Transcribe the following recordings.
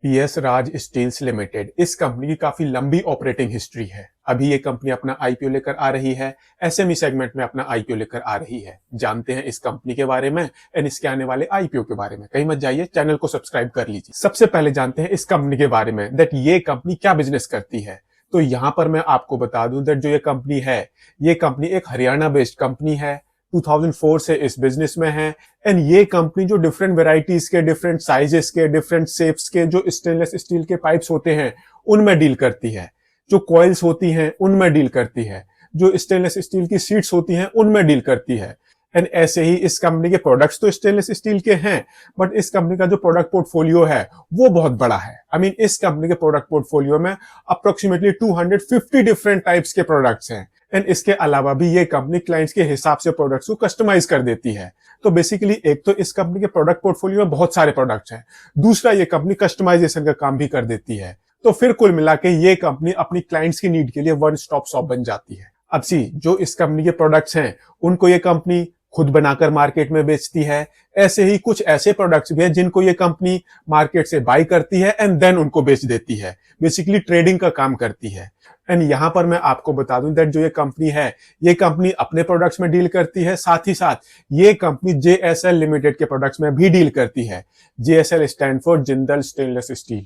PS राज steels limited इस company की काफी लंबी ऑपरेटिंग हिस्ट्री है। अभी ये कंपनी अपना आईपीओ लेकर आ रही है, एसएमई सेगमेंट में अपना आईपीओ लेकर आ रही है। जानते हैं इस कंपनी के बारे में एंड इसके आने वाले आईपीओ के बारे में। कहीं मत जाइए, चैनल को सब्सक्राइब कर लीजिए। सबसे पहले जानते हैं इस कंपनी के बारे में दैट ये कंपनी क्या बिजनेस करती है। तो यहाँ पर मैं आपको बता दूं दैट जो ये कंपनी है, ये कंपनी एक हरियाणा बेस्ड कंपनी है। 2004 से इस बिजनेस में है एंड ये कंपनी जो डिफरेंट वेराइटीज के, डिफरेंट साइजेस के, डिफरेंट शेप्स के जो स्टेनलेस स्टील के पाइप्स होते हैं उनमें डील करती है। जो कॉइल्स होती हैं उनमें डील करती है। जो स्टेनलेस स्टील की सीट्स होती हैं उनमें डील करती है। एंड ऐसे ही इस कंपनी के प्रोडक्ट्स तो स्टेनलेस स्टील के हैं, बट इस कंपनी का जो प्रोडक्ट पोर्टफोलियो है वो बहुत बड़ा है। इस कंपनी के प्रोडक्ट पोर्टफोलियो में अप्रोक्सीमेटली 250 डिफरेंट टाइप्स के प्रोडक्ट्स हैं एंड इसके अलावा भी ये कंपनी क्लाइंट्स के हिसाब से प्रोडक्ट्स को कस्टमाइज कर देती है। तो बेसिकली एक तो इस कंपनी के प्रोडक्ट पोर्टफोलियो में बहुत सारे प्रोडक्ट्स हैं, दूसरा ये कंपनी कस्टमाइजेशन का काम भी कर देती है। तो फिर कुल मिला के ये कंपनी अपनी क्लाइंट्स की नीड के लिए वन स्टॉप शॉप बन जाती है। अब जो इस कंपनी के प्रोडक्ट्स हैं उनको ये कंपनी खुद बनाकर मार्केट में बेचती है। ऐसे ही कुछ ऐसे प्रोडक्ट्स भी हैं जिनको ये कंपनी मार्केट से बाय करती है एंड देन उनको बेच देती है। बेसिकली ट्रेडिंग का काम करती है। एंड यहां पर मैं आपको बता दूं दैट जो ये कंपनी है, ये कंपनी अपने प्रोडक्ट्स में डील करती है, साथ ही साथ ये कंपनी जेएसएल लिमिटेड के प्रोडक्ट्स में भी डील करती है। JSL stand for Jindal stainless steel.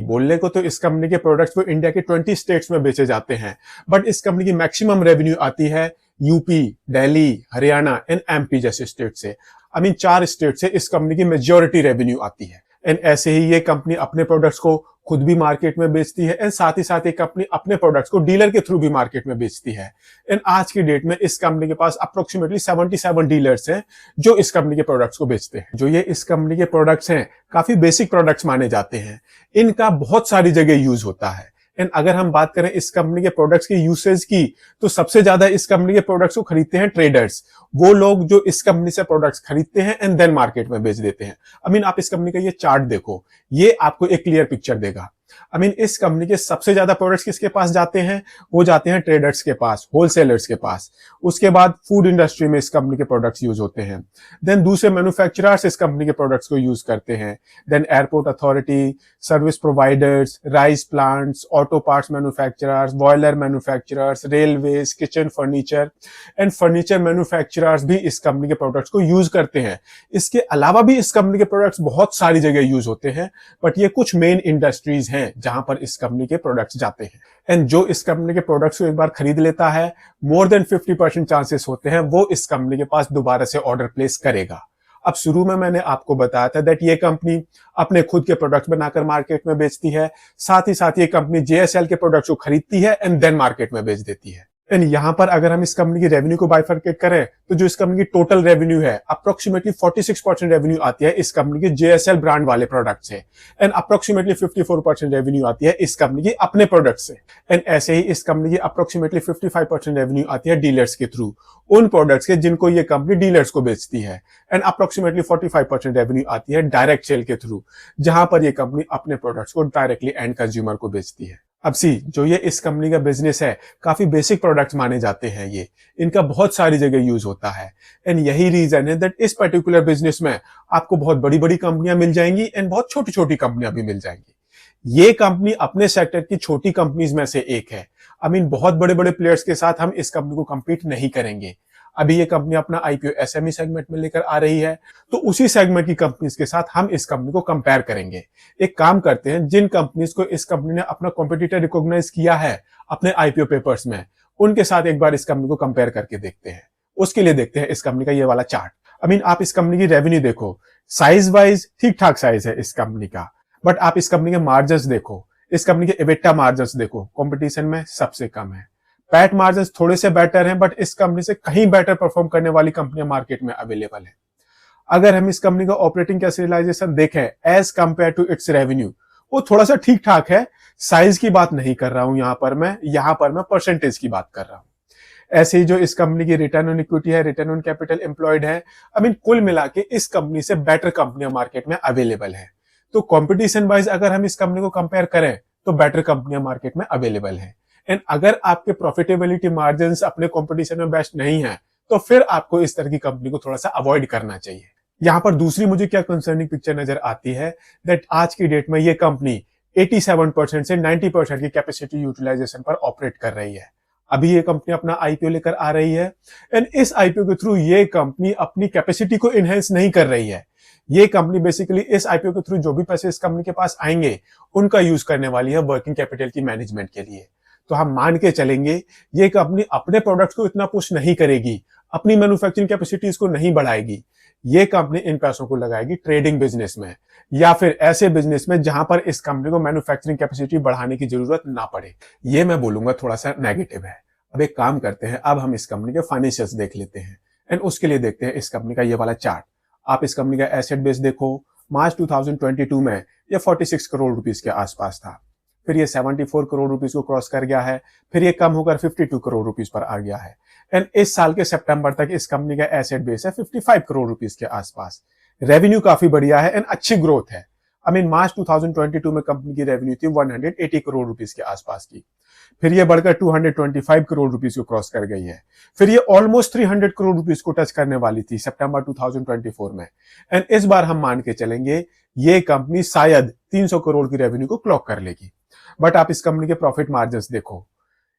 बोलने को तो इस कंपनी के प्रोडक्ट्स वो इंडिया के 20 स्टेट्स में बेचे जाते हैं, बट इस कंपनी की मैक्सिमम रेवेन्यू आती है UP, Delhi, Haryana and MP जैसे स्टेट से। 4 स्टेट से इस कंपनी की मेजॉरिटी रेवेन्यू आती है। एंड ऐसे ही ये कंपनी अपने प्रोडक्ट्स को खुद भी मार्केट में बेचती है एंड साथ ही साथ ये कंपनी अपने प्रोडक्ट्स को डीलर के थ्रू भी मार्केट में बेचती है। एंड आज की डेट में इस कंपनी के पास अप्रोक्सीमेटली 77 डीलर्स हैं जो इस कंपनी के प्रोडक्ट्स को बेचते हैं। जो ये इस कंपनी के प्रोडक्ट्स हैं काफी बेसिक प्रोडक्ट्स माने जाते हैं। इनका बहुत सारी जगह यूज होता है। एंड अगर हम बात करें इस कंपनी के प्रोडक्ट्स की यूसेज की, तो सबसे ज्यादा इस कंपनी के प्रोडक्ट्स को खरीदते हैं ट्रेडर्स। वो लोग जो इस कंपनी से प्रोडक्ट्स खरीदते हैं एंड देन मार्केट में बेच देते हैं। आप इस कंपनी का ये चार्ट देखो, ये आपको एक क्लियर पिक्चर देगा। इस कंपनी के सबसे ज्यादा प्रोडक्ट्स किसके पास जाते हैं? वो जाते हैं ट्रेडर्स के पास, होलसेलर्स के पास। उसके बाद फूड इंडस्ट्री में इस कंपनी के प्रोडक्ट्स यूज होते हैं। देन दूसरे मैन्युफैक्चरर्स इस कंपनी के प्रोडक्ट्स को यूज करते हैं। Then airport authority, service providers, rice plants, auto parts manufacturers, boiler manufacturers, railways, kitchen furniture and furniture manufacturers भी इस कंपनी के प्रोडक्ट्स को यूज करते हैं। इसके अलावा भी इस कंपनी के प्रोडक्ट्स बहुत सारी जगह यूज होते हैं, बट ये कुछ मेन इंडस्ट्रीज हैं जहां पर इस कंपनी के प्रोडक्ट्स जाते हैं। एंड जो इस कंपनी के प्रोडक्ट्स को एक बार खरीद लेता है, मोर देन 50% चांसेस होते हैं वो इस कंपनी के पास दोबारा से ऑर्डर प्लेस करेगा। शुरू में मैंने आपको बताया था दैट ये कंपनी अपने खुद के प्रोडक्ट बनाकर मार्केट में बेचती है, साथ ही साथ ये कंपनी जेएसएल के प्रोडक्ट्स को खरीदती है एंड देन मार्केट में बेच देती है। एंड यहां पर अगर हम इस कंपनी की रेवेन्यू को बाइफरकेट करें, तो जो इस कंपनी की टोटल रेवेन्यू है, अप्रोक्सीमेटली 46% रेवेन्यू आती है इस कंपनी के जेएसएल ब्रांड वाले प्रोडक्ट से एंड अप्रोक्सीमेटली 54% रेवेन्यू आती है इस कंपनी की अपने प्रोडक्ट से। एंड ऐसे ही इस कंपनी की अप्रोक्सीमेटली 55% रेवेन्यू आती है डीलर्स के थ्रू, उन प्रोडक्ट्स के जिनको ये कंपनी डीलर्स को बेचती है। एंड अप्रोक्सीमेटली 45% रेवेन्यू आती है डायरेक्ट सेल के थ्रू, जहां पर ये कंपनी अपने प्रोडक्ट्स को डायरेक्टली एंड कंज्यूमर को बेचती है। जो ये इस कंपनी का बिजनेस है, काफी बेसिक प्रोडक्ट्स माने जाते हैं। ये इनका बहुत सारी जगह यूज होता है एंड यही रीजन है दैट इस पर्टिकुलर बिजनेस में आपको बहुत बड़ी बड़ी कंपनियां मिल जाएंगी एंड बहुत छोटी छोटी कंपनियां भी मिल जाएंगी। ये कंपनी अपने सेक्टर की छोटी कंपनीज में से एक है। बहुत बड़े बड़े प्लेयर्स के साथ हम इस कंपनी को कम्पीट नहीं करेंगे। अभी ये कंपनी अपना आईपीओ एसएमई सेगमेंट में लेकर आ रही है, तो उसी सेगमेंट की कंपनीज के साथ हम इस कंपनी को कंपेयर करेंगे। एक काम करते हैं, जिन कंपनीज को इस कंपनी ने अपना कॉम्पिटिटर रिकॉग्नाइज किया है अपने आईपीओ पेपर्स में, उनके साथ एक बार इस कंपनी को कंपेयर करके देखते हैं। उसके लिए देखते हैं इस कंपनी का ये वाला चार्ट। आप इस कंपनी की रेवेन्यू देखो, साइज वाइज ठीक ठाक साइज है इस कंपनी का, बट आप इस कंपनी के मार्जिन देखो, इस कंपनी के एबिटा मार्जिन देखो, कंपटीशन में सबसे कम है। पैट मार्जिन थोड़े से बेटर हैं, बट इस कंपनी से कहीं बेटर परफॉर्म करने वाली कंपनियां मार्केट में अवेलेबल है। अगर हम इस कंपनी का ऑपरेटिंग कैश रियलाइजेशन देखें as compared to its revenue, वो थोड़ा सा ठीक ठाक है। साइज की बात नहीं कर रहा हूं यहां पर मैं परसेंटेज की बात कर रहा हूं। ऐसे ही जो इस कंपनी की रिटर्न ऑन इक्विटी है, रिटर्न ऑन कैपिटल एम्प्लॉयड है, कुल मिला के इस कंपनी से बेटर कंपनियां मार्केट में अवेलेबल है। तो कॉम्पिटिशन वाइज अगर हम इस कंपनी को कंपेयर करें तो बेटर कंपनियां मार्केट में अवेलेबल है। एंड अगर आपके प्रॉफिटेबिलिटी मार्जिन अपने कंपटीशन में बेस्ट नहीं है, तो फिर आपको इस तरह की कंपनी को थोड़ा सा अवॉइड करना चाहिए। यहाँ पर दूसरी मुझे क्या कंसर्निंग पिक्चर नजर आती है, दैट आज की डेट में ये कंपनी 87% से 90% की कैपेसिटी यूटिलाइजेशन पर ऑपरेट कर रही है। अभी ये कंपनी अपना आईपीओ लेकर आ रही है एंड इस आईपीओ के थ्रू ये कंपनी अपनी कैपेसिटी को इनहेंस नहीं कर रही है। ये कंपनी बेसिकली इस आईपीओ के थ्रू जो भी पैसे इस कंपनी के पास आएंगे उनका यूज करने वाली है वर्किंग कैपिटल की मैनेजमेंट के लिए। तो हम मान के चलेंगे ये कंपनी अपने प्रोडक्ट्स को इतना पुश नहीं करेगी, अपनी मैन्युफैक्चरिंग कैपेसिटीज को नहीं बढ़ाएगी। ये कंपनी इन पैसों को लगाएगी ट्रेडिंग बिजनेस में या फिर ऐसे बिजनेस में जहां पर इस कंपनी को मैन्युफैक्चरिंग कैपेसिटी बढ़ाने की जरूरत ना पड़े। ये मैं बोलूंगा थोड़ा सा नेगेटिव है। अब एक काम करते हैं, अब हम इस कंपनी के फाइनेंशियल्स देख लेते हैं एंड उसके लिए देखते हैं इस कंपनी का ये वाला चार्ट। आप इस कंपनी का एसेट बेस देखो, मार्च 2022 में ये 46 करोड़ रुपीस के आसपास था, फिर ये 74 करोड़ रुपीस को क्रॉस कर गया है, फिर ये कम होकर 52 करोड़ रुपीस पर आ गया है एंड इस साल के सितंबर तक इस कंपनी का एसेट बेस है 55 करोड़ रुपीस के आसपास। रेवेन्यू काफी बढ़िया है एंड अच्छी ग्रोथ है। आई मीन मार्च 2022 में कंपनी की रेवेन्यू थी 180 करोड़ रुपीस के आसपास की, फिर ये बढ़कर 225 करोड़ रुपीस को क्रॉस कर गई है, फिर ये ऑलमोस्ट 300 करोड़ रुपीस को टच करने वाली थी सितंबर 2024 में एंड इस बार हम मान के चलेंगे ये कंपनी शायद 300 करोड़ की रेवेन्यू को क्लॉक कर लेगी। बट आप इस कंपनी के प्रॉफिट मार्जिन देखो,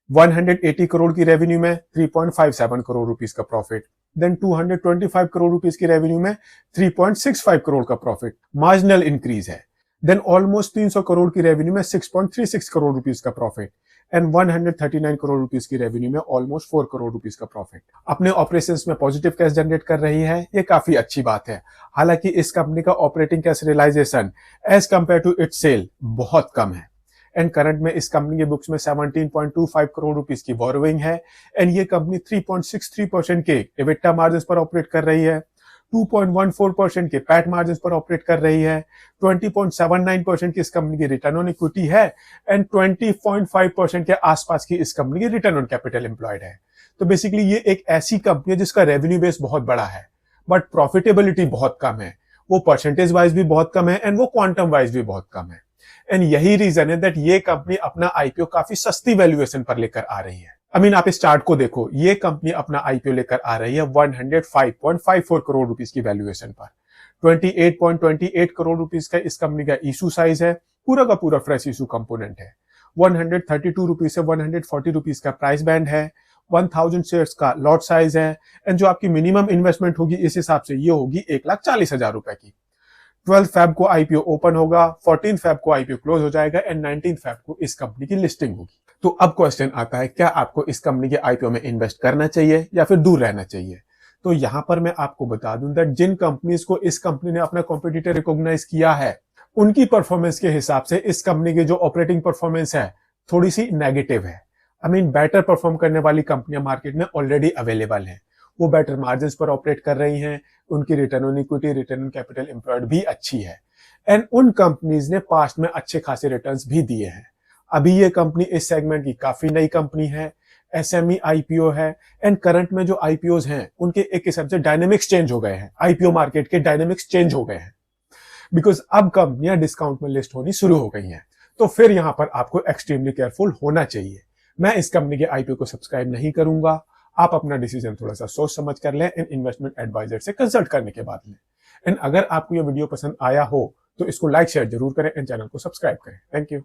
180 करोड़ की रेवेन्यू में 3.57 करोड़ रुपीस का प्रॉफिट, देन 225 करोड़ रुपीस की रेवेन्यू में 3.65 करोड़ का प्रॉफिट, मार्जिनल इंक्रीज है। देन ऑलमोस्ट 300 करोड़ की रेवेन्यू में 6.36 करोड़ रुपीस का प्रॉफिट एंड 139 करोड़ रुपीस की रेवेन्यू में ऑलमोस्ट 4 करोड़ रुपीस का प्रॉफिट। अपने ऑपरेशंस में पॉजिटिव कैश जनरेट कर रही है, ये काफी अच्छी बात है। हालांकि इस कंपनी का operating cash realisation as compared to its sale बहुत कम है एंड करंट में इस कंपनी के बुक्स में 17.25 करोड़ रुपीस की बोरोइंग है एंड ये कंपनी 3.63% के एबिटा मार्जिन पर ऑपरेट कर रही है, 2.14% के पैट मार्जिन पर ऑपरेट कर रही है, 20.79% की इस कंपनी की रिटर्न ऑन इक्विटी है एंड 20.5% के आसपास की इस कंपनी की रिटर्न ऑन कैपिटल एम्प्लॉयड है। तो बेसिकली ये एक ऐसी कंपनी है जिसका रेवेन्यू बेस बहुत बड़ा है बट प्रॉफिटेबिलिटी बहुत कम है। वो परसेंटेज वाइज भी बहुत कम है एंड वो क्वांटम वाइज भी बहुत कम है एंड यही रीजन है दैट ये कंपनी अपना आईपीओ काफी सस्ती वैल्यूएशन पर लेकर आ रही है। आई मीन आप इस चार्ट को देखो, ये कंपनी अपना आईपीओ लेकर आ रही है 105.54 करोड़ रुपीस की वैल्यूएशन पर। 28.28 करोड़ रुपीस का इस कंपनी का इशू साइज है, पूरा का पूरा फ्रेश इशू कंपोनेंट है। 132 रुपीस से 140 रुपीस का प्राइस बैंड है, 1000 शेयर्स का लॉट साइज है एंड जो आपकी मिनिमम इन्वेस्टमेंट होगी इस हिसाब से ये होगी 1,40,000 रुपए की। 12 फेब को आईपीओ ओपन होगा, 14 फेब को आईपीओ क्लोज हो जाएगा एंड 19 फेब को इस कंपनी की लिस्टिंग होगी। तो अब क्वेश्चन आता है, क्या आपको इस कंपनी के आईपीओ में इन्वेस्ट करना चाहिए या फिर दूर रहना चाहिए? तो यहां पर मैं आपको बता दूं दैट जिन कंपनीज को इस कंपनी ने अपना कॉम्पिटिटर रिकॉग्नाइज किया है उनकी परफॉर्मेंस के हिसाब से इस कंपनी की जो ऑपरेटिंग परफॉर्मेंस है थोड़ी सी नेगेटिव है। आई मीन बेटर परफॉर्म करने वाली कंपनियां मार्केट में ऑलरेडी अवेलेबल हैं, वो बेटर मार्जिन पर ऑपरेट कर रही हैं, उनकी return on equity, return on capital employed भी अच्छी है एंड उन कंपनीज ने पास्ट में अच्छे खासे रिटर्न्स भी दिए हैं। अभी ये कंपनी इस सेगमेंट की काफी नई कंपनी है, एसएमई आईपीओ है एंड करंट में जो आईपीओज हैं उनके एक किस्म से डायनेमिक्स चेंज हो गए हैं, आईपीओ मार्केट के डायनेमिक्स चेंज हो गए हैं बिकॉज अब कंपनियां डिस्काउंट में लिस्ट होनी शुरू हो गई हैं। तो फिर यहां पर आपको एक्सट्रीमली केयरफुल होना चाहिए। मैं इस कंपनी के आईपीओ को सब्सक्राइब नहीं करूंगा, आप अपना डिसीजन थोड़ा सा सोच समझ कर लें एंड इन्वेस्टमेंट एडवाइजर से कंसल्ट करने के बाद लें। एंड अगर आपको ये वीडियो पसंद आया हो तो इसको लाइक शेयर जरूर करें एंड चैनल को सब्सक्राइब करें। Thank you.